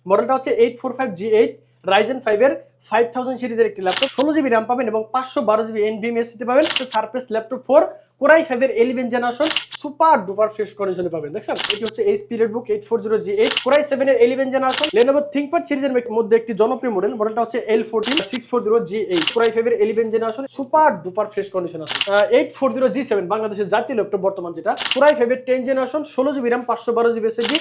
মডেলটা হচ্ছে 845G8 Ryzen 5 এর 5000 সিরিজের একটি ল্যাপটপ। 16GB RAM পাবেন এবং 512GB NVMe SSD পাবেন। সারফেস ল্যাপটপ 4 Core i5 এর 11 জেনারেশন সুপার ডুপার ফ্রেশ কন্ডিশনে পাবেন। দেখছেন, এটি হচ্ছে HP Redbook 840G8 Core i7 এর 11 জেনারেশন। Lenovo ThinkPad সিরিজের মধ্যে একটি জনপ্রিয় মডেলটা হচ্ছে L14 640G8 Core i5 এর 11 generation super duper fresh condition আছে। 840G7 বাংলাদেশের জাতীয় ল্যাপটপ বর্তমান, যেটা Core i5 এর 10 generation 16GB RAM 512GB SSD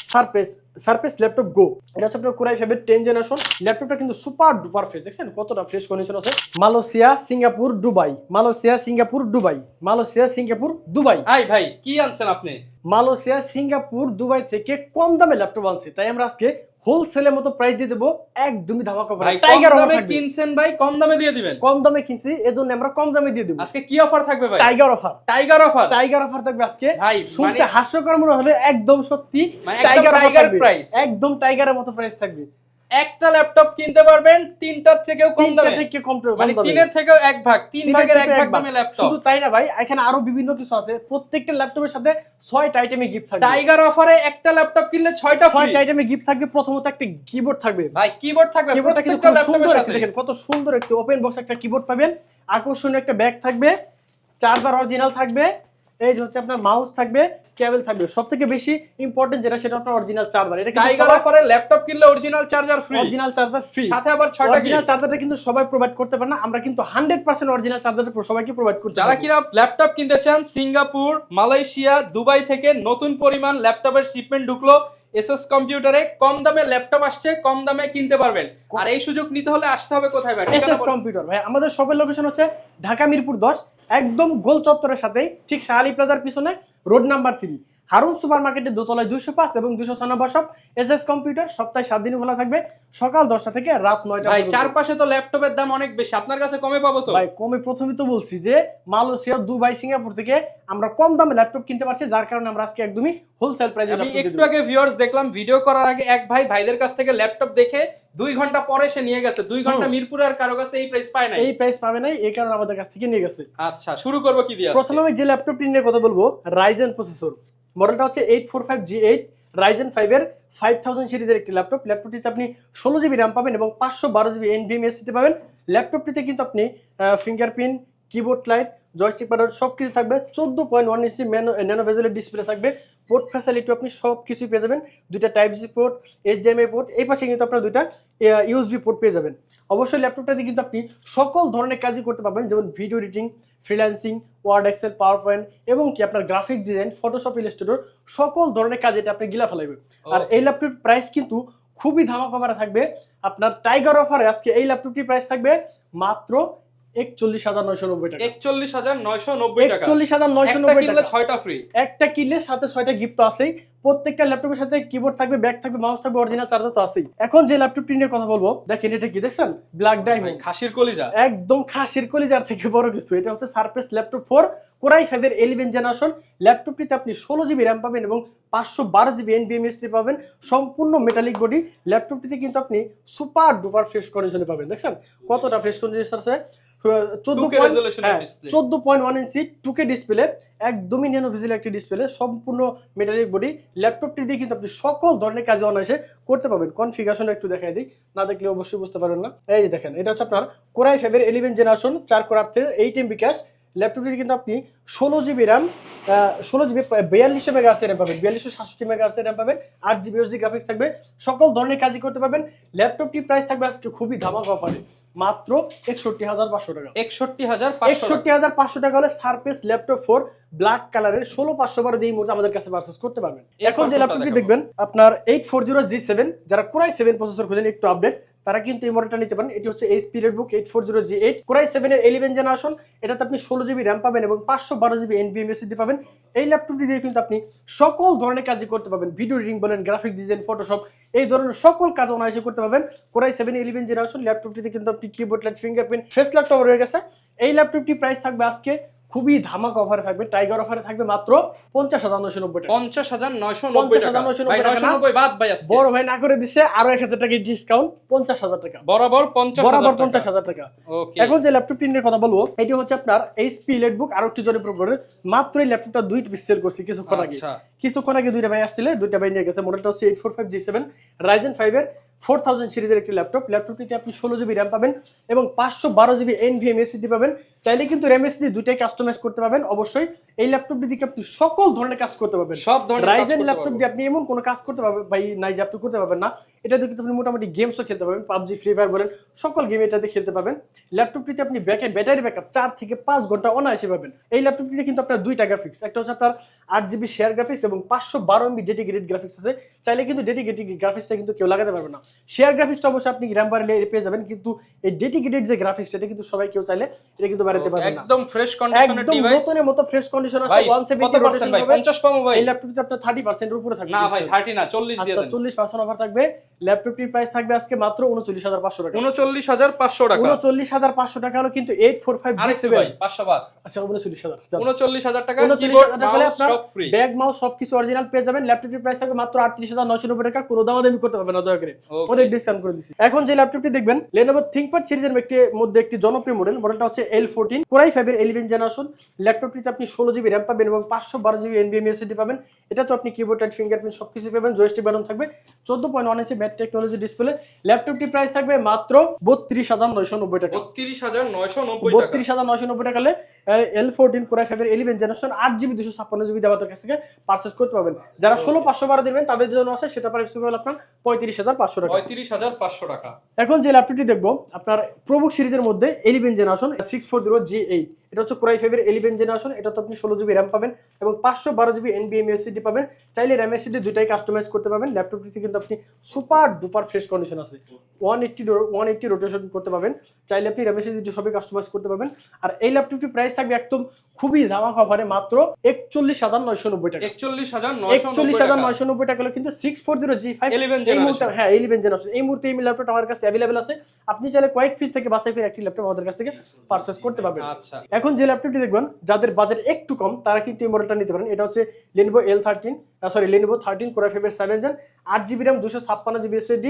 Surface laptop Go. এটা হচ্ছে আপনার Core i5 এর 10 জেনারেশন। ল্যাপটপটা কিন্তু সুপার ডুপার ফ্রেশ, দেখছেন কতটা ফ্রেশ কন্ডিশন আছে। Malaysia Singapore Dubai, Malaysia Singapore Dubai, Malaysia Singapore Dubai. ভাই কি আনছেন আপনি? মালয়েশিয়া সিঙ্গাপুর দুবাই থেকে কম দামে ল্যাপটপ আনছি, তাই আমরা আজকে হোলসেলের মতো প্রাইস দিয়ে দেবো, একদমই ধামাকা ভাই। টাইগার কম দামে অফার কিনছেন ভাই, কম দামে দিয়ে দিবেন। কম দামে কিনছি এজন্য আমরা কম দামে দিয়ে দেব। আজকে কি অফার থাকবে ভাই? Tiger offer. Tiger offer, tiger offer থাকবে আজকে ভাই। শুনতে হাস্যকর মনে হলে একদম সত্যি টাইগার প্রাইস, একদম টাইগারের মতো প্রাইস থাকবে। একটা ল্যাপটপ কিনতে পারবেন তিনটার থেকেও কম দামে, মানে তিনের থেকেও এক ভাগ, তিন ভাগের এক ভাগ দামে ল্যাপটপ। শুধু তাই না ভাই, এখানে আরো বিভিন্ন কিছু আছে। প্রত্যেকটা ল্যাপটপের সাথে 6টা আইটেমে গিফট থাকবে। টাইগার অফারে একটা ল্যাপটপ কিনলে 6টা আইটেমে গিফট থাকবে। প্রথমত একটা কিবোর্ড থাকবে ভাই, কিবোর্ড থাকবে। কিবোর্ডটা কিন্তু খুব সুন্দর, দেখেন কত সুন্দর একটা ওপেন বক্স একটা কিবোর্ড পাবেন। আকর্ষণীয় একটা ব্যাগ থাকবে, চার্জার অরিজিনাল থাকবে, এই যে হচ্ছে আপনার মাউস থাকবে, কেবল থাকবে। সবথেকে বেশি ইম্পর্টেন্ট যেটা, সেটা আপনার অরিজিনাল চার্জার। এটা টাইগার অফারে ল্যাপটপ কিনলে original charger free, original charger free, সাথে আবার 6টা অরিজিনাল চার্জারটা কিন্তু সবাই প্রোভাইড করতে পারে না, আমরা কিন্তু 100% অরিজিনাল চার্জারটা সবাইকে প্রোভাইড করতে। যারা কিনা ল্যাপটপ কিনতে চান, সিঙ্গাপুর, মালয়েশিয়া, দুবাই থেকে নতুন পরিমাণ ল্যাপটপের শিপমেন্ট ঢুকলো এসএস কম্পিউটারে। কম দামে ল্যাপটপ আসছে, কম দামে কিনতে পারবেন। আর এই সুযোগ নিতে হলে আসতে হবে কোথায় ভাই? এসএস কম্পিউটার ভাই। আমাদের শপের লোকেশন হচ্ছে ঢাকা মিরপুর 10, একদম গোল চত্বরের সাথেই, ঠিক শাহালি প্লাজার পিছনে, রোড নাম্বার 3, হারুন সুপার মার্কেটের দোতলায় 205 এবং 296 শপ। এসএস কম্পিউটার সপ্তাহে 7 দিন খোলা থাকবে, সকাল 10টা থেকে রাত 9টা। ভাই চারপাশে তো ল্যাপটপের দাম অনেক বেশি, আপনার কাছে কমে পাবো তো? ভাই কমে, প্রথমে তো বলছি যে মালয়েশিয়া, দুবাই, সিঙ্গাপুর থেকে আমরা কম দামে ল্যাপটপ কিনতে পারছি, যার কারণে আমরা আজকে একদমই হোলসেল প্রাইসে। আমি একটু আগে ভিউয়ার্স দেখলাম, ভিডিও করার আগে এক ভাইদের কাছ থেকে ল্যাপটপ দেখে 2 ঘন্টা পরে সে নিয়ে গেছে। 2 ঘন্টা মিরপুরে আর কারো কাছে এই প্রাইস পায় না, এই প্রাইস পাবে না, এই কারণে আমাদের কাছ থেকে নিয়ে গেছে। আচ্ছা, শুরু করব কি দিয়ে? প্রথমে আমি যে ল্যাপটপটি নিয়ে কথা বলবো, রাইজেন প্রসেসর। মডেলটা হচ্ছে 845G8 Ryzen 5 এর 5000 সিরিজের একটি ল্যাপটপ। ল্যাপটপটিতে আপনি 16GB RAM পাবেন এবং 512GB NVMe SSD পাবেন। ল্যাপটপটিতে কিন্তু আপনি fingerprint, keyboard light, joystick pad সব কিছু থাকবে। 14.1 ইঞ্চি ন্যানো বেজেলের ডিসপ্লে থাকবে। পোর্ট ফ্যাসিলিটি আপনি সব কিছুই পেয়ে যাবেন। 2টা type C port, HDMI port, এই পাশে কিন্তু আপনার 2টা USB পোর্ট পেয়ে যাবেন। অবশ্যই ল্যাপটপটাতে কিন্তু আপনি সকল ধরনের কাজই করতে পারবেন, যেমন video editing, freelancing, Word, Excel, PowerPoint এবং কি আপনার গ্রাফিক ডিজাইন, ফটোশপ, ইলাস্ট্রেটর সকল ধরনের কাজ এটা আপনি গিলা ফেলাইবেন। আর এই ল্যাপটপের প্রাইস কিন্তু খুবই ধামাকা করা থাকবে। আপনার টাইগার অফারে আজকে এই ল্যাপটপটির প্রাইস থাকবে মাত্র 41,990 টাকা। 41,990 টাকা। 41,990 টাকা। 6টা ফ্রি, একটা কিনলে সাথে 6টা গিফট তো আছেই। প্রত্যেকটা ল্যাপটপের সাথে কিবোর্ড থাকবে, ব্যাগ থাকবে, মাউস থাকবে, অরিজিনাল চার্জার তো আছেই। এখন যে ল্যাপটপটি নিয়ে কথা বলবো, দেখেন এটা কি দেখছেন, ব্ল্যাক ডায়মন্ড, খাসির কলিজা, একদম খাসির কলিজার থেকে বড় কিছু। এটা হচ্ছে সারফেস ল্যাপটপ 4 Core i5 এর 11 জেনারেশন। ল্যাপটপটিতে আপনি 16GB RAM পাবেন এবং 512GB NVMe SSD পাবেন। সম্পূর্ণ মেটালিক বডি। ল্যাপটপটিতে কিন্তু আপনি সুপার ডুপার ফ্রেশ কন্ডিশনে পাবেন। দেখছেন কতটা ফ্রেশ কন্ডিশন আছে। 14.1 ইঞ্চি 2K ডিসপ্লে, একদমই ন্যানো ভিজুয়াল একটি ডিসপ্লে, সম্পূর্ণ মেটালিক বডি। ল্যাপটপটি দিয়ে কিন্তু আপনি সকল ধরনের কাজ অনায়াসে করতে পারবেন। কনফিগারেশনটা একটু দেখাই দিই, না দেখলে অবশ্যই বুঝতে পারবেন না। এই যে দেখেন, এটা হচ্ছে আপনার Core i5 এর 11 জেনারেশন 4 কোর 8 MB ক্যাশ। ল্যাপটপটি কিন্তু আপনি 16GB RAM, 16GB 4200 megahertz RAM পাবেন, 4267 মেগাহার্টজ RAM পাবেন, 8GB USD গ্রাফিক্স থাকবে, সকল ধরনের কাজই করতে পারবেন। ল্যাপটপটির প্রাইস থাকবে আজকে খুবই ধামাকা অফারে মাত্র 61,500 টাকা। 61,500 টাকা হলে সারফেস ল্যাপটপ 4 ব্ল্যাক কালারের 16,512 দিয়ে মুহূর্তে আমাদের কাছে পারচেজ করতে পারবেন। এখন যে ল্যাপটপটি দেখবেন আপনার 840G7, যারা Core i7 প্রসেসর খোঁজেন একটু আপডেট, তারা কিন্তু এই মডেলটা নিতে পারেন। এটি হচ্ছে HP Redbook 840G8 Core i7 এর 11 জেনারেশন। এটাতে আপনি 16GB RAM পাবেন এবং 512GB NVMe SSD পাবেন। এই ল্যাপটপটি দিয়ে কিন্তু আপনি সকল ধরনের কাজই করতে পারবেন। ভিডিও এডিটিং বলেন, গ্রাফিক ডিজাইন, ফটোশপ, এই ধরনের সকল কাজ অনায়াসে করতে পারবেন। Core i7 11 জেনারেশন ল্যাপটপটিতে কিন্তু আপনি কিবোর্ড লাইট, ফিঙ্গারপ্রিন্ট, ফেস লকটা রয়ে গেছে। এই ল্যাপটপটি প্রাইস থাকবে আজকে খুবই ধামাকা অফারে থাকবে, টাইগার অফারে থাকবে মাত্র 50,990 টাকা। 50,990 টাকা। ভাই 990 বাদ ভাই, আজকে বড় ভাই না করে দিছে আরো 1000 টাকা ডিসকাউন্ট, 50,000 টাকা বরাবর 50,000 টাকা। ওকে, এখন যে ল্যাপটপটি নিয়ে কথা বলবো, এটি হচ্ছে আপনার HP Redbook, আরো একটু জনপ্রিয় ব্র্যান্ড। মাত্র এই ল্যাপটপটা 2 পিস সেল করছি কিছুক্ষণ আগে, কিছুক্ষণ আগে দুইটা ভাই আসছিল, দুইটা ভাই নিয়ে গেছে। মডেলটা হচ্ছে 845G7 Ryzen 5 এর 4000 সিরিজের একটি ল্যাপটপ। ল্যাপটপটিতে আপনি 16 জিবি র্যাম পাবেন এবং 512 জিবি NVMe SSD পাবেন। চাইলে কিন্তু র্যাম এসএসডি দুইটাই কাস্টমাইজ করতে পারবেন। অবশ্যই এই ল্যাপটপটি দিয়ে আপনি সকল ধরনের কাজ করতে পারবেন। সব ধরনের রাইজেন ল্যাপটপ দিয়ে আপনি এমন কোনো কাজ করতে পারবেন ভাই নাই যে আপনি করতে পারবেন না। এটা দিয়ে কিন্তু আপনি মোটামুটি গেমসও খেলতে পারবেন, পাবজি, ফ্রি ফায়ার বলেন, সকল গেম এটাতে খেলতে পারবেন। ল্যাপটপটিতে আপনি ব্যাটারি ব্যাকআপ 4 থেকে 5 ঘন্টা অনায়াসে পাবেন। এই ল্যাপটপটিতে কিন্তু আপনার দুইটা গ্রাফিক্স, একটা হচ্ছে আপনার 8GB শেয়ার গ্রাফিক্স এবং 512 MB ডেডিকেটেড গ্রাফিক্স আছে। চাইলে কিন্তু ডেডিকেটেড গ্রাফিক্সটা কিন্তু কেউ লাগাতে পারবে না। শেয়ার গ্রাফিক্সটা অবশ্যই আপনি র্যাম বাড়ালে পেয়ে যাবেন, কিন্তু এই ডেডিকেটেড যে গ্রাফিক্স এটা কিন্তু সবাই কেউ চাইলে এটা কিন্তু বাড়াতে পারবে না। একদম ফ্রেশ কন্ডিশনের ডিভাইস, একদম নতুনের মতো ফ্রেশ কন্ডিশন আছে। 170 রোটেশন ভাই 50 পাবো ভাই। এই ল্যাপটপটিতে আপনার 30% এর উপরে থাকবে। না ভাই 30 না 40 দিয়ে দেন। 40% অফার থাকবে। ল্যাপটপটির প্রাইস থাকবে আজকে মাত্র 39500 টাকা। 39500 টাকা। 39500 টাকা হলো কিন্তু 845G7 ভাই 500 বাদ। আচ্ছা 39000 39000 টাকা। কিবোর্ড মাউস সব ফ্রি, ব্যাগ মাউস সবকিছু অরিজিনাল পেয়ে যাবেন। ল্যাপটপটির প্রাইস থাকবে মাত্র 38990 টাকা। কোনো দামাদামি করতে পারবেন না দয়া করে, অনেক ডিসকাউন্ট করে দিচ্ছি। এখন যে ল্যাপটপটি দেখবেন Lenovo ThinkPad সিরিজের মধ্যে একটি জনপ্রিয় মডেলটা হচ্ছে L14 Core i5 এর 11 জেনারেশন। ল্যাপটপটিতে আপনি 16 জিবি র্যাম পাবেন এবং 512 জিবি NVMe SSD পাবেন। এটা তো আপনি কিবোর্ড টাইপ ফিঙ্গারপ্রিন্ট সবকিছু পাবেন। জয়স্টিক বাটন থাকবে, 14.1 ইঞ্চি ম্যাট টেকনোলজি ডিসপ্লে। ল্যাপটপটির প্রাইস থাকবে মাত্র 32990 টাকা। 32990 টাকা হলে L14 Core i5 এর 11 জেনারেশন 8GB 256GB আমাদের কাছ থেকে পারচেজ করতে পারবেন। যারা 16512 দিবেন তাদের জন্য আছে, সেটা প্রাইস হবে আপনার 35500 টাকা। 35500 টাকা। এখন যে ল্যাপটপটি দেখবো আপনার প্রবুক সিরিজের মধ্যে 11 জেনারেশন 640G8, এটা হচ্ছে Core i5 এর 11 জেনারেশন। এটা তো আপনি 16 জিবি র্যাম পাবেন এবং 512 জিবি NVMe SSD পাবেন। চাইলে র্যাম এসএসডি দুইটাই কাস্টমাইজ করতে পারবেন। ল্যাপটপটিতে কিন্তু আপনি সুপার ডুপার ফ্রেশ কন্ডিশন আছে, 180 রোটেশন করতে পারবেন। চাইলে আপনি র্যাম এসএসডি সবই কাস্টমাইজ করতে পারবেন। আর এই ল্যাপটপটির প্রাইস থাকবে একদম খুবই ধামাকা অফারে মাত্র 41990 টাকা। 41990 টাকা হলো কিন্তু 640G5 11 জেনারেশন। হ্যাঁ 11 জেনারেশন। এই মুহূর্তে এই ল্যাপটপটা আমার কাছে अवेलेबल আছে। আপনি চাইলে কয়েক পিস থেকে বাছাই করে একটি ল্যাপটপ আমাদের কাছ থেকে পারচেজ করতে পারবেন। আচ্ছা, এখন যে ল্যাপটপটি দেখবেন যাদের বাজেট একটু কম তারা কিন্তু এই মডেলটা নিতে পারেন। এটা হচ্ছে Lenovo Lenovo 13 Core i5 এর 7 gen 8GB RAM 256GB SSD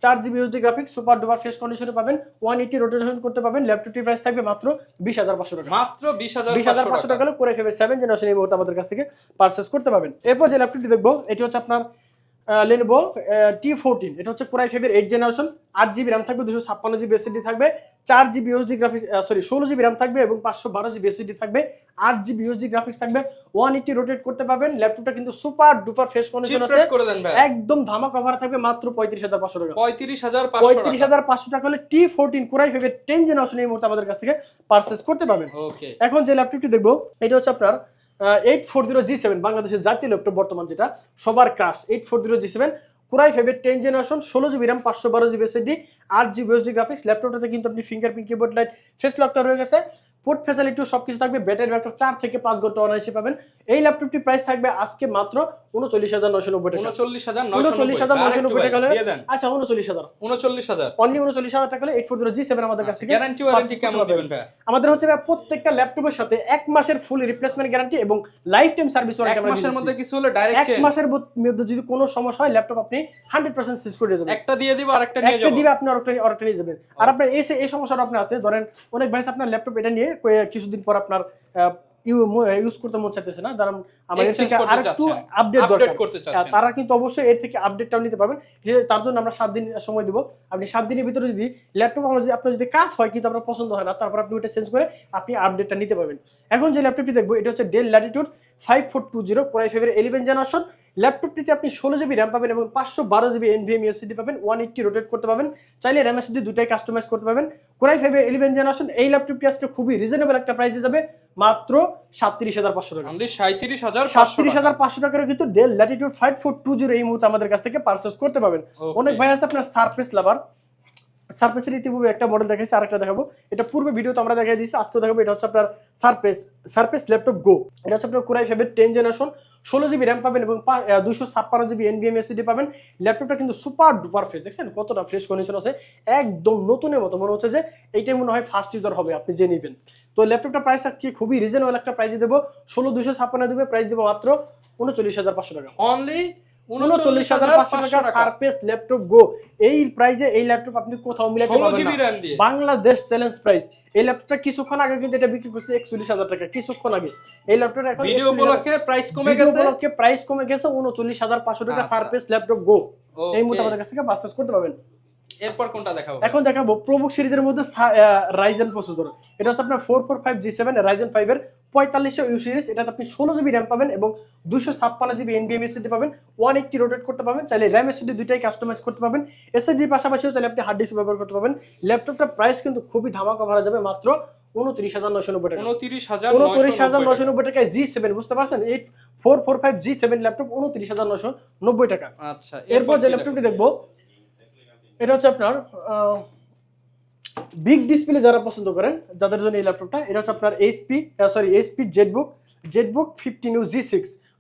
4GB USD graphics super duper fresh কন্ডিশনে পাবেন। 180 রোটেশন করতে পাবেন। ল্যাপটপটির প্রাইস থাকবে মাত্র 20500 টাকা। মাত্র 20500 টাকা হলে Core i5 এর 7 জেনারেশন এই মুহূর্তে আমাদের কাছ থেকে পারচেজ করতে পারবেন। এরপর যে ল্যাপটপটি দেখবো এটি হচ্ছে আপনার Lenovo T14, এটা হচ্ছে Core i5 এর 8 জেনারেশন 8GB RAM থাকবে 256GB SSD থাকবে 4GB USD graphics 16GB RAM থাকবে এবং 512GB SSD থাকবে 8GB USD গ্রাফিক্স থাকবে 180 রোটেট করতে পারবেন। ল্যাপটপটা কিন্তু সুপার ডুপার ফ্রেশ কন্ডিশন আছে, একদম ধামাকা অফার থাকবে মাত্র 35500 টাকা। 35500 টাকা হলে T14 Core i5 এর 10 জেনারেশন এই মুহূর্তে আমাদের কাছ থেকে পারচেজ করতে পারবেন। ওকে, এখন যে ল্যাপটপটি দেখবো এটা হচ্ছে আপনার 840G7 বাংলাদেশের জাতীয় ল্যাপটপ বর্তমান যেটা সবার ক্রাশ 840G7 Core i5 এর 10 generation 16GB RAM 512GB SSD 8GB USD graphics. ল্যাপটপটাতে কিন্তু আপনি ফিঙ্গারপ্রিন্ট কিবোর্ড লাইট ফেস লকটা রয়ে গেছে, পোর্ট ফ্যাসিলিটি সবকিছু থাকবে। ব্যাটারি ব্যাকআপ 4 থেকে 5 ঘন্টা অনায়াসে পাবেন। এই ল্যাপটপটির প্রাইস থাকবে আজকে মাত্র 39990 টাকা। 39990 টাকা হলে দিয়ে দেন। আচ্ছা 39000 অনলি 39000 টাকা হলে 840G7 আমাদের কাছ থেকে গ্যারান্টি ওয়ারেন্টি কেমন দিবেন ভাই? আমাদের হচ্ছে ভাই প্রত্যেকটা ল্যাপটপের সাথে 1 মাসের ফুল রিপ্লেসমেন্ট গ্যারান্টি এবং লাইফ টাইম সার্ভিস ওয়ারেন্টি। 1 মাসের মধ্যে কিছু হলে ডাইরেক্ট চেঞ্জ, 1 মাসের মধ্যে যদি কোনো সমস্যা হয় ল্যাপটপ আপনি 100% চেঞ্জ করে দেবেন। একটা দিয়ে দিব আর একটা নিয়ে যাব, একটা দিবে আপনি আরেকটা নিয়ে যাবেন। আর আপনার এই সমস্যাটা আপনার আছে, ধরেন অনেক ভাই আপনার ল্যাপটপ এটা নিয়ে কিছুদিন পর আপনার ইউজ করতে মন চাইতেছে না, কারণ আমার এর থেকে আরেকটু আপডেট দরকার, তারা কিন্তু অবশ্যই এর থেকে আপডেটটাও নিতে পারবেন। তার জন্য আমরা 7 দিন সময় দেব। আপনি 7 দিনের ভিতরে যদি ল্যাপটপ আপনার যদি কাজ হয় কিন্তু আপনার পছন্দ হয় না, তারপর আপনি ওটা চেঞ্জ করে আপনি আপডেটটা নিতে পারবেন। এখন যে ল্যাপটপটি দেখবো এটা হচ্ছে Dell Latitude 5420 Core i5 এর 11 জেনারেশন। ল্যাপটপটিতে আপনি 16GB RAM পাবেন এবং 512GB NVMe SSD পাবেন, 180 রোটেট করতে পারবেন। চাইলে RAM SSD দুটাই কাস্টমাইজ করতে পারবেন। Core i5 এর 11 জেনারেশন এই ল্যাপটপটি আজকে খুবই রিজনেবল একটা প্রাইসে যাবে মাত্র 37500 টাকা। অনলি 37500 টাকার কিন্তু Dell Latitude 5420 এই মুহূর্তে আমাদের কাছ থেকে পারচেজ করতে পারবেন। অনেক ভাই আছে আপনার সারফেস লাভার, সারফেসের ইতিপূর্বে একটা মডেল দেখাইছি, আরেকটা দেখাবো। এটা পূর্বে ভিডিওতে আমরা দেখাই দিয়েছি, আজকে দেখাবো। এটা হচ্ছে আপনার সারফেস ল্যাপটপ গো। এটা হচ্ছে আপনার Core i5 এর 10 জেনারেশন 16GB RAM পাবেন এবং 256GB NVMe SSD পাবেন। ল্যাপটপটা কিন্তু সুপার ডুপার ফ্রেশ, দেখছেন কতটা ফ্রেশ কন্ডিশন আছে, একদম নতুনের মতো মনে হচ্ছে যে এইটাই মনে হয় ফার্স্ট ইউজার হবে আপনি যে নেবেন। তো ল্যাপটপটা প্রাইস কি খুবই রিজনেবল একটা প্রাইসে দেবো, 16256 দেবে, প্রাইস দেবো মাত্র 39500 টাকা। অনলি 39,500 টাকা সারফেস ল্যাপটপ গো। এই প্রাইসে এই ল্যাপটপ আপনি কোথাও মিলাতে 16 পারবেন জিবি না। RAM দিয়ে বাংলাদেশ চ্যালেঞ্জ প্রাইস। এই ল্যাপটপটা কিছুক্ষণ আগে কিন্তু এটা বিক্রি করছে 41,000 টাকা, কিছুক্ষণ আগে। এই ল্যাপটপটা এখন ভিডিও উপলক্ষে প্রাইস কমে ভিডিও গেছে, উপলক্ষে প্রাইস কমে গেছে 39,500 টাকা আচ্ছা। সারফেস ল্যাপটপ গো। এই মুহূর্তে ওকে, আমাদের কাছ থেকে পারচেজ করতে পারবেন। এরপর কোনটা দেখাবো? এখন দেখাবো প্রোবুক সিরিজের মধ্যে রাইজেন প্রসেসর। এটা হচ্ছে আপনার 445G7 রাইজেন 5 এর 4500 ইউ সিরিজ। এটাতে আপনি 16 জিবি র্যাম পাবেন এবং 256 জিবি এনভিএমই এসএসডি পাবেন, 180 রোটেট করতে পাবেন। চাইলে র্যাম এসএসডি দুইটাই কাস্টমাইজ করতে পারবেন। এসএসডির পাশাপাশিও চাইলে আপনি হার্ড ডিস্ক ব্যবহার করতে পারবেন। ল্যাপটপটার প্রাইস কিন্তু খুবই ধামাকা ভরা যাবে মাত্র 29,990 টাকা। 29,990 টাকায় G7, বুঝতে পারছেন? 445G7 ল্যাপটপ 29,990 টাকা। আচ্ছা, এরপর যে ল্যাপটপটি দেখবো এটা হচ্ছে আপনার বিগ ডিসপ্লে যারা পছন্দ করেন যাদের জন্য এই ল্যাপটপটা। এটা হচ্ছে আপনার HP Jetbook 15U G6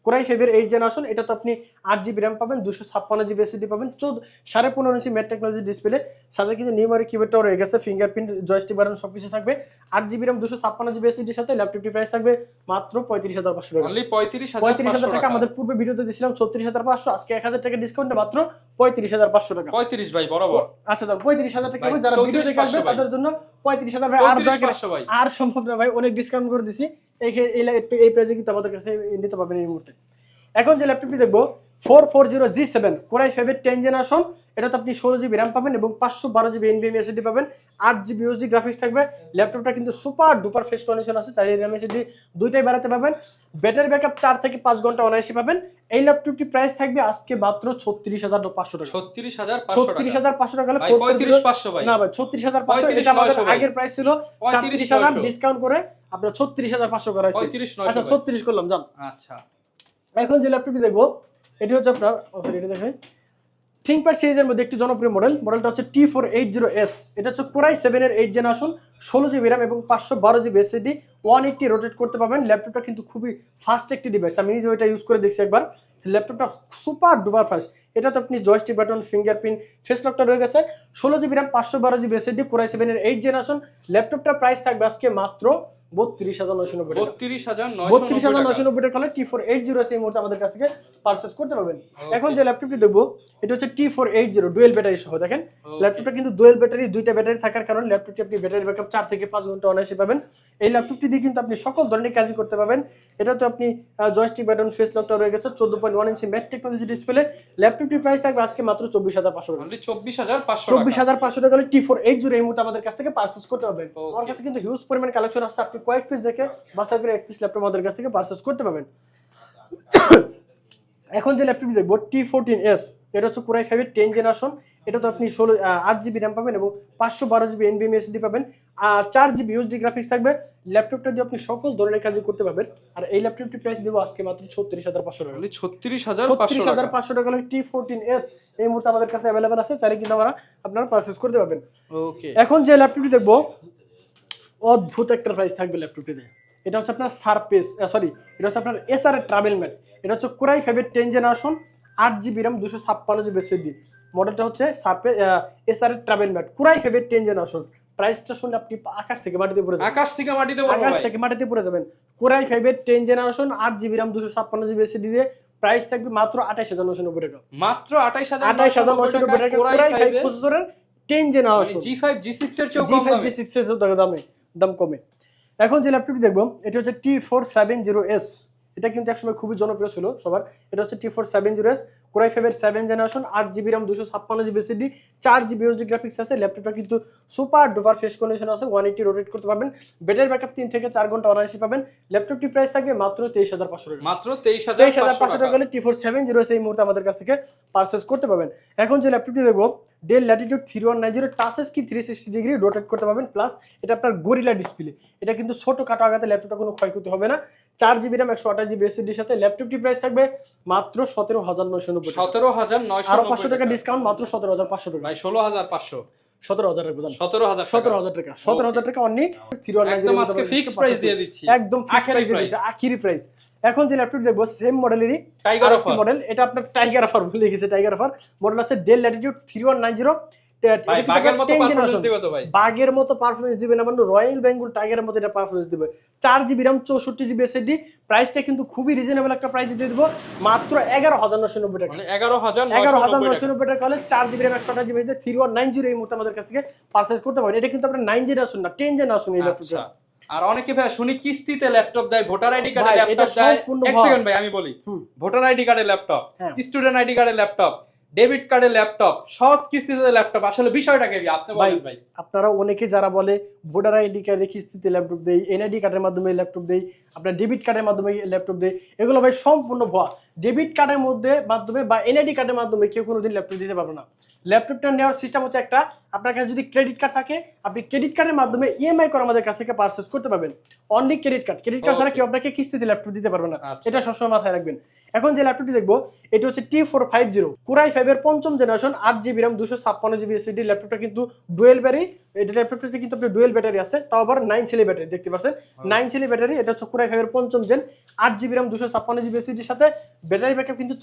core i 5 এর 8 জেনারেশন। এটা তো আপনি 8 জিবি র্যাম পাবেন, 256 জিবি এসএসডি পাবেন, 15.5 ইঞ্চি ম্যাট টেকনোলজি ডিসপ্লে, সাথে কিন্তু নিউমারিক কিবোর্ডটাও রয়ে গেছে, ফিঙ্গারপ্রিন্ট, জয়স্টিক বাটন সবকিছু থাকবে। 8 জিবি র্যাম 256 জিবি এসএসডির সাথে ল্যাপটপটির প্রাইস থাকবে মাত্র 35,500 টাকা। অনলি 35,000 টাকা। আমাদের পূর্বে ভিডিওতে দিয়েছিলাম 36,500, আজকে 1,000 টাকা ডিসকাউন্টে মাত্র 35,500 টাকা। 35 ভাই বরাবর। আচ্ছা দাও 35,000 টাকা। ভাই, যারা ভিডিও দেখে আসবে 34,500 ভাই। তাদের জন্য 35,000 ভাই। আর 34,500 ভাই। আর সম্ভব না ভাই, অনেক ডিসকাউন্ট করে দিছি। এই প্রাইসে কিন্তু আমাদের কাছে নিতে পারবেন এই মুহূর্তে। এখন যে ল্যাপটপটি দেখবো 440G7 কোরাই 5 এর 10 জেনারেশন। এটাতে আপনি 16 জিবি র্যাম পাবেন এবং 512 জিবি এনভিএমই এসএসডি পাবেন, 8 জিবি ইউএসডি গ্রাফিক্স থাকবে। ল্যাপটপটা কিন্তু সুপার ডুপার ফ্রেশ কন্ডিশন আছে, চাইলে র্যাম এসএসডি দুইটাই বাড়াতে পাবেন। ব্যাটারি ব্যাকআপ 4 থেকে 5 ঘন্টা অনায়াসে পাবেন। এই ল্যাপটপটি প্রাইস থাকবে আজকে মাত্র 36,500 টাকা। 36,500 টাকা। টাকা। ভাই 35,500 ভাই। না ভাই 36,500, এটা আমাদের 35,900 আগের প্রাইস ছিল 37,000, ডিসকাউন্ট করে আপনার 36,500 করা হয়েছে। 35,900 আচ্ছা 36 করলাম জান। আচ্ছা, এখন যে ল্যাপটপটি দেখবো এটি হচ্ছে আপনার এটা দেখেন থিংকপ্যাড সিরিজের মধ্যে একটি জনপ্রিয় মডেলটা হচ্ছে T480S। এটা হচ্ছে কোরাই 7 এর 8 জেনারেশন, 16 জিবি র্যাম এবং 512 জিবি এসএসডি, 180 রোটেট করতে পারবেন। ল্যাপটপটা কিন্তু খুবই ফাস্ট একটি ডিভাইস, আমি নিজে ওইটা ইউজ করে দেখছি একবার। ল্যাপটপটা সুপার ডুপার ফাস্ট। এটাতে আপনি জয়স্টিক বাটন, ফিঙ্গারপ্রিন্ট, ফেস লকটা রয়ে গেছে। 16 GB RAM, 512 GB SSD, core i 7 এর 8 জেনারেশন। ল্যাপটপটার প্রাইস থাকবে আজকে মাত্র 32,990 টাকা। 32,990 টাকা হলে T480 এই মুহূর্তে আমাদের কাছ থেকে পারচেজ করতে পারবেন। এখন যে ল্যাপটপটি দেখবো এটা হচ্ছে T480 ডুয়েল ব্যাটারি সহ। দেখেন ল্যাপটপটা কিন্তু ডুয়েল ব্যাটারি, দুইটা ব্যাটারি থাকার কারণে ল্যাপটপটি আপনি ব্যাটারি ব্যাকআপ 4 থেকে 5 ঘন্টা অনায়াসে পাবেন। এই ল্যাপটপটি দিয়ে কিন্তু আপনি সকল ধরনের কাজই করতে পারবেন। এটাতে আপনি জয়স্টিক বাটন, ফেস লকটা রয়ে গেছে, 14.1 ইঞ্চি ম্যাট টেকনোলজি ডিসপ্লে। ল্যাপটপটির প্রাইস থাকবে আজকে মাত্র 24,500 টাকা। অনলি 24,500 টাকা। 24,500 টাকা হলে T480 এই মুহূর্তে আমাদের কাছ থেকে পারচেজ করতে পারবেন। আমার কাছে কিন্তু হিউজ পরিমাণ কালেকশন আছে, আপনি কয়েক পিস দেখে বাছাই করে এক পিস ল্যাপটপ আমাদের কাছ থেকে পারচেজ করতে পারবেন। এখন যে ল্যাপটপটি দেখবো T14S, এটা হচ্ছে কোরাই 5 এর 10 জেনারেশন। এটা তো আপনি 8 জিবি র্যাম পাবেন এবং 512 জিবি এনভিএমই এসএসডি পাবেন, আর 4 জিবি ইউএসডি গ্রাফিক্স থাকবে। ল্যাপটপটা দিয়ে আপনি সকল ধরনের কাজ করতে পারবেন। আর এই ল্যাপটপটির প্রাইস দেবো আজকে মাত্র 36,500 টাকা। অনলি 36,500 টাকা। 36,500 টাকা হলে T14S এই মুহূর্তে আমাদের কাছে অ্যাভেলেবেল আছে, চাইলে কিন্তু আপনারা পারচেজ করতে পারবেন। ওকে, এখন যে ল্যাপটপটি দেখবো অদ্ভুত একটা প্রাইস থাকবে ল্যাপটপটিতে। এটা হচ্ছে আপনার এটা হচ্ছে আপনার এসআর ট্রাভেল ম্যাট। এটা হচ্ছে কোরাই 5 এর 10 generation, 8 GB RAM, 256 GB SSD. মডেলটা হচ্ছে এসআর ট্রাভেল ম্যাট কোরাই 5 এর 10 জেনারেশন। প্রাইসটা শুনলে আপনি আকাশ থেকে মাটিতে পড়ে যাবেন। পড়ে যাবেন। কোরাই 5 এর 10 generation, 8 GB RAM, 256 GB SSD দিয়ে প্রাইস থাকবে মাত্র 28,990 টাকা। মাত্র 28,990 টাকা। কোরাই 5 প্রসেসরের 10 জেনারেশন, G5 G6 এর চেয়েও কম দামে। G6 এর দাম কমে। এখন যে ল্যাপটপটি দেখবো এটা হচ্ছে T470S। এটা কিন্তু একসময় খুবই জনপ্রিয় ছিল সবার। এটা হচ্ছে T470S কোরাই 5 এর 7 generation, 8 GB RAM, 256 GB SSD, 4 GB USD graphics আছে। ল্যাপটপটা কিন্তু সুপার ডুপার ফ্রেশ কন্ডিশন আছে, 180 রোটেট করতে পারবেন। ব্যাটারি ব্যাকআপ 3 থেকে 4 ঘন্টা অনায়াসে পাবেন। ল্যাপটপটির প্রাইস থাকবে মাত্র 23,500 টাকা। মাত্র 23,500 টাকা হলে T470S এই মুহূর্তে আমাদের কাছ থেকে পারচেজ করতে পারবেন। এখন যে ল্যাপটপটি দেখবো del Latitude 3190 touch screen 360 degree rotate করতে পারবেন, প্লাস এটা আপনার গরিলা ডিসপ্লে। এটা কিন্তু ছোটখাটো আঘাতে ল্যাপটপটা কোনো ক্ষয়ক্ষতি হবে না। 4 জিবি র্যাম, 128 জিবি এসএসডির সাথে ল্যাপটপটির প্রাইস থাকবে মাত্র 17,990 টাকা। 17,990 আরো 500 টাকা ডিসকাউন্ট, মাত্র 17,500 টাকা। ভাই 16,500 17,000 টাকা বুঝান। 17,000 টাকা 17,000 টাকা অনলি 3190 একদম আজকে ফিক্স প্রাইস দিয়ে দিচ্ছি, একদম আখেরি প্রাইস। এখন যে ল্যাপটপ দেখবো সেম মডেলেরই টাইগার অফার মডেল, এটা আপনার টাইগার অফার ভুলে গেছে। টাইগার অফার মডেল আছে ডেল ল্যাটিটিউড 3190 ভাই বাগের মতো পারফরম্যান্স দিবে তো ভাই। বাগের মতো পারফরমেন্স দিবে না, মানে রয়্যাল বেঙ্গল টাইগারের মতো এটা পারফরমেন্স দিবে। 4GB RAM 64GB SSD, প্রাইসটা কিন্তু খুবই রিজনেবল একটা প্রাইস দিয়ে দিব, মাত্র 11,990 টাকা। মানে 11,990 11,990 টাকা হলে 4GB RAM 128GB SSD 3190 এই মুহূর্তে আমাদের কাছ থেকে পারচেজ করতে পারেন। এটা কিন্তু আপনার 9 জেনারেশন না, 10 জেনারেশন এই ল্যাপটপটা। আর অনেকে ভাই শুনি কিস্তিতে ল্যাপটপ দেয়, ভোটার আইডি কার্ডে ল্যাপটপ দেয়। এক সেকেন্ড ভাই আমি বলি, ভোটার আইডি কার্ডে ল্যাপটপ, স্টুডেন্ট আইডি কার্ডে ল্যাপটপ, ডেবিট কার্ডে ল্যাপটপ, সহজ কিস্তিতে ল্যাপটপ, আসলে বিষয়টাকে কি আপনি বলেন ভাই? আপনারা অনেকে যারা বলে ভোটার আইডি কার্ডে কিস্তিতে ল্যাপটপ দেই, এনআইডি কার্ডের মাধ্যমে ল্যাপটপ দেই, আপনার ডেবিট কার্ডের মাধ্যমে ল্যাপটপ দেই, এগুলো ভাই সম্পূর্ণ ভুয়া। ডেবিট কার্ডের মাধ্যমে বা এনআইডি কার্ডের মাধ্যমে কেউ কোনোদিন ল্যাপটপ দিতে পারবে না। ল্যাপটপটা নেওয়ার সিস্টেম হচ্ছে একটা, আপনার কাছে যদি ক্রেডিট কার্ড থাকে, আপনি ক্রেডিট কার্ডের মাধ্যমে ইএমআই করে আমাদের কাছ থেকে পারচেজ করতে পারবেন। অনলি ক্রেডিট কার্ড ছাড়া কেউ আপনাকে কিস্তিতে ল্যাপটপ দিতে পারবে না, এটা সবসময় মাথায় রাখবেন। এখন যে ল্যাপটপটি দেখবো এটা হচ্ছে T450 Core i5 এর 5ম generation, 8GB RAM 256GB SSD। ল্যাপটপটা কিন্তু ডুয়েল ব্যাটারি, এটা ল্যাপটপটাতে কিন্তু আপনার ডুয়েল ব্যাটারি আছে, তাও আবার 9 সেলি ব্যাটারি, দেখতে পাচ্ছেন 9 সেলি ব্যাটারি। এটা হচ্ছে Core i5 এর 5ম gen, 8GB RAM 256GB SSD এর সাথে ব্যাটারি ব্যাকআপ কিন্তু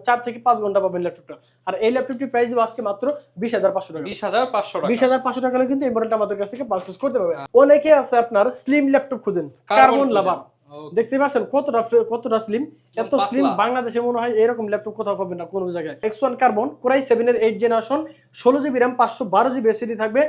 4 থেকে 5 ঘন্টা পাবেন ল্যাপটপটা। আর এই ল্যাপটপটি প্রাইস দিব আজকে মাত্র 20,500 টাকা। 20,500 টাকা হলে কিন্তু এই মডেলটা আমাদের কাছ থেকে পারচেজ করতে পারবেন। অনেকে আছে আপনার স্লিম ল্যাপটপ খুঁজেন, কার্বন লাভার, দেখতে পাচ্ছেন কতটা স্লিম, এত স্লিম বাংলাদেশে মনে হয় এরকম ল্যাপটপ কোথাও পাবেন না কোনো জায়গায়। X1 কার্বন Core i7 এর 8 generation, 16GB RAM 512GB SSD থাকবে,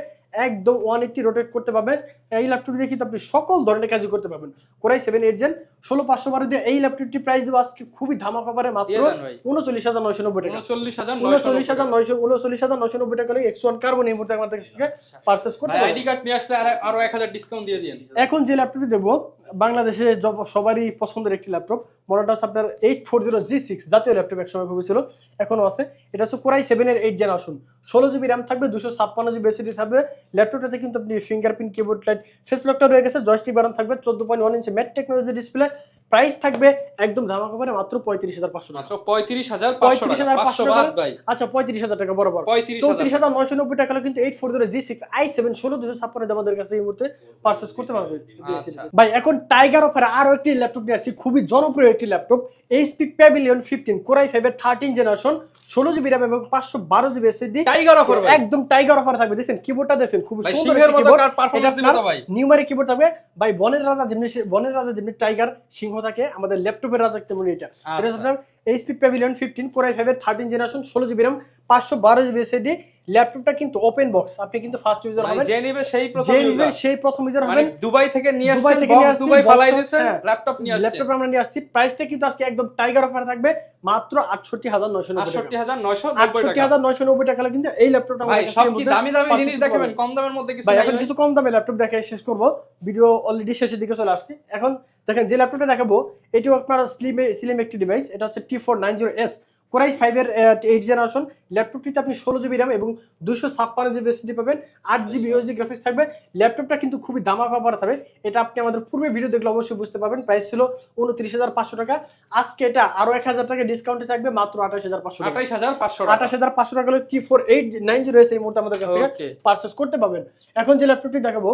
একদম 180 রোটেট করতে পারবেন। এই ল্যাপটপটি দিয়ে কিন্তু আপনি সকল ধরনের কাজই করতে পারবেন। Core i7 8 জেন 16512 দিয়ে এই ল্যাপটপটি প্রাইস দেব আজকে খুবই ধামাকা করে মাত্র 39,990 টাকা। 39,990 টাকা করে X1 কার্বন এই মুহূর্তে আমাদের কাছ থেকে পারচেজ করতে পারবেন। আইডি কার্ড নিয়ে আসলে আরো 1000 ডিসকাউন্ট দিয়ে দিন। এখন যে ল্যাপটপটি দেব বাংলাদেশে সবারই পছন্দের একটি ল্যাপটপ, মডেলটা হচ্ছে আপনার 840G6, জাতীয় ল্যাপটপ একসময় খুবই ছিল, এখনো আছে। এটা হচ্ছে Core i7 এর 8 জেনারেশন, 16GB RAM থাকবে, 256GB SSD থাকবে। ল্যাপটপটাতে কিন্তু আপনি ফিঙ্গারপ্রিন্ট, কিবোর্ড লাইট, ফেস লকটা রয়ে গেছে, জয়স্টিক বাটন থাকবে, 14.1 inch matte technology display. Price থাকবে একদম ধামাকা করে মাত্র 35,500 টাকা। মাত্র 35,500 টাকা ভাই। আচ্ছা 35,000 টাকা বরাবর, 34,990 টাকা কিন্তু 840G6 i7 16,256 আমাদের কাছে এই মুহূর্তে পারচেজ করতে পারবেন ভাই। এখন টাইগার অফারে আরো একটি ল্যাপটপ নিয়ে আসছি, খুবই জনপ্রিয় একটি laptop, HP Pavilion 15 Core i5 এর 13 জেনারেশন, 16GB RAM এবং 512GB SSD। টাইগার অফার ভাই, একদম টাইগার অফার থাকবে। দেখেন কিবোর্ডটা দেখেন, খুব সুন্দর সিংহের মতো কার পারফরম্যান্স দিবে তো ভাই। নিউমারিক কিবোর্ড থাকবে ভাই, বনের রাজা যেমনি টাইগার সিংহ থাকে, আমাদের ল্যাপটপের রাজা তেমনি এটা। এটা হচ্ছে আপনার HP Pavilion 15 Core i5 এর 13 generation, 16GB RAM 512GB SSD। ল্যাপটপটা কিন্তু ওপেন বক্স, আপনি কিন্তু ফার্স্ট ইউজার হবেন, যে নিবে সেই প্রথম ইউজার হবেন। দুবাই থেকে নিয়ে আসছেন, বক্স দুবাই ফালাই দিয়েছেন, ল্যাপটপ নিয়ে আসছেন। ল্যাপটপ আমরা নিয়ে আসছি, প্রাইসটা কিন্তু আজকে একদম টাইগার অফার থাকবে মাত্র 68,990 টাকা কিন্তু এই ল্যাপটপটা ভাই। সব কি দামি দামি জিনিস দেখাবেন, কম দামের মধ্যে কিছু নাই। এখন কিছু কম দামে ল্যাপটপ দেখাই শেষ করব, ভিডিও অলরেডি শেষের দিকে চলে আসছে। এখন দেখেন যে ল্যাপটপটা দেখাবো এটিও আপনার স্লিম একটি ডিভাইস, এটা হচ্ছে T490S Core i5 এর 8 জেনারেশন। ল্যাপটপটিতে আপনি 16GB RAM এবং 256GB SSD পাবেন, 8GB USD গ্রাফিক্স থাকবে। ল্যাপটপটা কিন্তু খুবই দামাকা অফার থাকবে, এটা আপনি আমাদের পূর্বে ভিডিও দেখলে অবশ্যই বুঝতে পারবেন। প্রাইস ছিল 29,500 টাকা, আজকে এটা আরো 1,000 টাকা ডিসকাউন্টে থাকবে মাত্র 28,500 টাকা। 28,500 টাকা হলে T490S এই মুহূর্তে আমাদের কাছ থেকে পারচেজ করতে পারবেন। এখন যে ল্যাপটপটি দেখাবো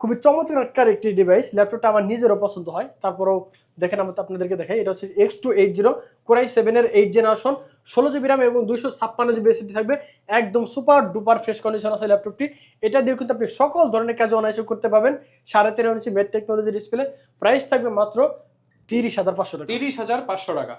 খুবই চমৎকার একটি ডিভাইস, ল্যাপটপটা আমার নিজেরও পছন্দ হয়, তারপরেও দেখেন আমরা আপনাদেরকে দেখাই। এটা হচ্ছে X280 Core i7 এর 8 জেনারেশন, 16GB RAM এবং 256GB SSD থাকবে, একদম সুপার ডুপার ফ্রেশ কন্ডিশন আছে ল্যাপটপটি। এটা দিয়ে কিন্তু আপনি সকল ধরনের কাজ অনায়াসে করতে পারবেন। 13.5 ইঞ্চি ম্যাট টেকনোলজি ডিসপ্লে, প্রাইস থাকবে মাত্র 30,500 টাকা।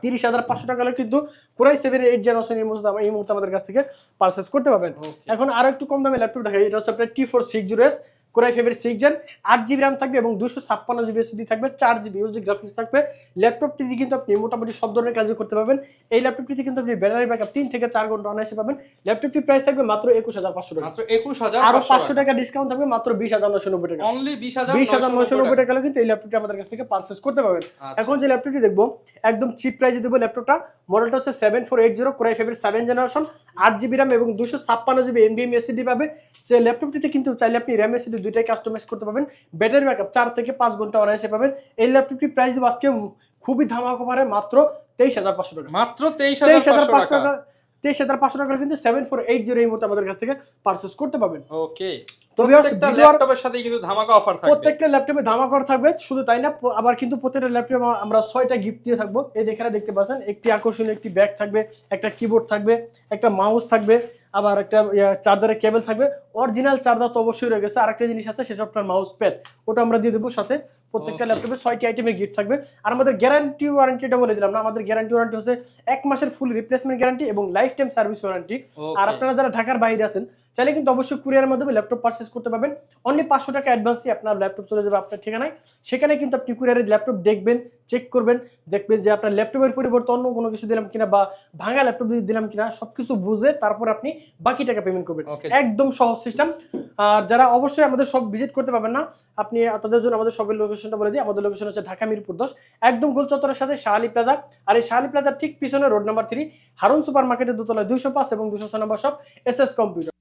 30,500 টাকা হলে কিন্তু Core i7 এর 8 জেনারেশন এই মুহূর্তে আমাদের কাছ থেকে পারচেজ করতে পারবেন। এখন আরো একটু কম দামে ল্যাপটপ দেখাই, এটা হচ্ছে আপনার T460S Core i5 এর 6 জেন, 8GB RAM থাকবে এবং 256GB SSD থাকবে, 4GB USD গ্রাফিক্স থাকবে। ল্যাপটপটি দিয়ে কিন্তু আপনি মোটামুটি সব ধরনের কাজই করতে পারবেন। এই ল্যাপটপটিতে কিন্তু আপনি ব্যাটারি ব্যাকআপ 3 থেকে 4 ঘন্টা অনায়াসে পাবেন। ল্যাপটপটির প্রাইস থাকবে মাত্র 21,500 টাকা। মাত্র 21,500, আরো 500 টাকা ডিসকাউন্ট থাকবে মাত্র 20,990 টাকা। অনলি 20,990 টাকা কিন্তু এই ল্যাপটপটি আমাদের কাছ থেকে পারচেজ করতে পারবেন। এখন যে ল্যাপটপটি দেখবো একদম চিপ প্রাইসে দেবো ল্যাপটপটা, মডেলটা হচ্ছে 7480 Core i5 এর 7 জেনারেশন, 8GB RAM এবং 256GB NVMe SSD পাবে। সেই ল্যাপটপটিতে কিন্তু চাইলে আপনি RAM SSD দুইটাই কাস্টমাইজ করতে পারবেন, ব্যাটারি ব্যাকআপ 4 থেকে 5 ঘন্টা অনায়াসে পাবেন। এই ল্যাপটপটির প্রাইস দেবো আজকে খুবই ধামাকা অফারে মাত্র 23,500 টাকা। মাত্র 23,500 টাকা। 23,500 টাকা কিন্তু 7480 এই মুহূর্তে আমাদের কাছ থেকে পারচেজ করতে পারবেন। ওকে, তো ভিউয়ার্স প্রত্যেকটা ভিডিওর ল্যাপটপের সাথেই কিন্তু ধামাকা অফার থাকবে। প্রত্যেকটা ল্যাপটপে ধামাকা থাকবে, শুধু তাই না আবার কিন্তু প্রত্যেকটা ল্যাপটপে আমরা 6টা গিফট দিয়ে থাকবো। এই যেখানে দেখতে পাচ্ছেন একটি আকর্ষণীয় একটি ব্যাগ থাকবে, একটা কিবোর্ড থাকবে, একটা মাউস থাকবে, আবার একটা চার্জারের কেবল থাকবে। অরিজিনাল চার্জার তো অবশ্যই রয়ে গেছে, আরেকটা জিনিস আছে সেটা আপনার মাউস প্যাড, ওটা আমরা দিয়ে দেবো সাথে। প্রত্যেকটা ল্যাপটপে 6টি আইটেমের গিফট থাকবে। আর আমাদের গ্যারান্টি ওয়ারেন্টিটা বলে দিলাম না, আমাদের গ্যারান্টি ওয়ারেন্টি হচ্ছে 1 মাসের ফুল রিপ্লেসমেন্ট গ্যারান্টি এবং লাইফ টাইম সার্ভিস ওয়ারেন্টি। আর আপনারা যারা ঢাকার বাইরে আছেন চাইলে কিন্তু অবশ্যই কুরিয়ারের মাধ্যমে ল্যাপটপ পারচেজ করতে পারবেন। অনলি 500 টাকা অ্যাডভান্সই আপনার ল্যাপটপ চলে যাবে আপনার ঠিকানায়। সেখানে কিন্তু আপনি কুরিয়ারের ল্যাপটপ দেখবেন, চেক করবেন, দেখবেন যে আপনার ল্যাপটপের পরিবর্তে অন্য কোনো কিছু দিলাম কিনা বা ভাঙা ল্যাপটপ দিলাম কিনা, সবকিছু বুঝে তারপর আপনি বাকি টাকা পেমেন্ট করবেন। একদম সহজ সিস্টেম। আর যারা অবশ্যই আমাদের সব ভিজিট করতে পারবেন না, আপনি তাদের জন্য আমাদের সবের লোকেশনটা বলে দিই। আমাদের লোকেশন হচ্ছে ঢাকা মিরপুর 10, একদম গোল চত্বরের সাথে শাহালি প্লাজা। আর এই শাহালি প্লাজার ঠিক পিছনে রোড নাম্বার 3 হারুন সুপার মার্কেটের দোতলায় 205 এবং 206 নম্বর শপ SS কম্পিউটার।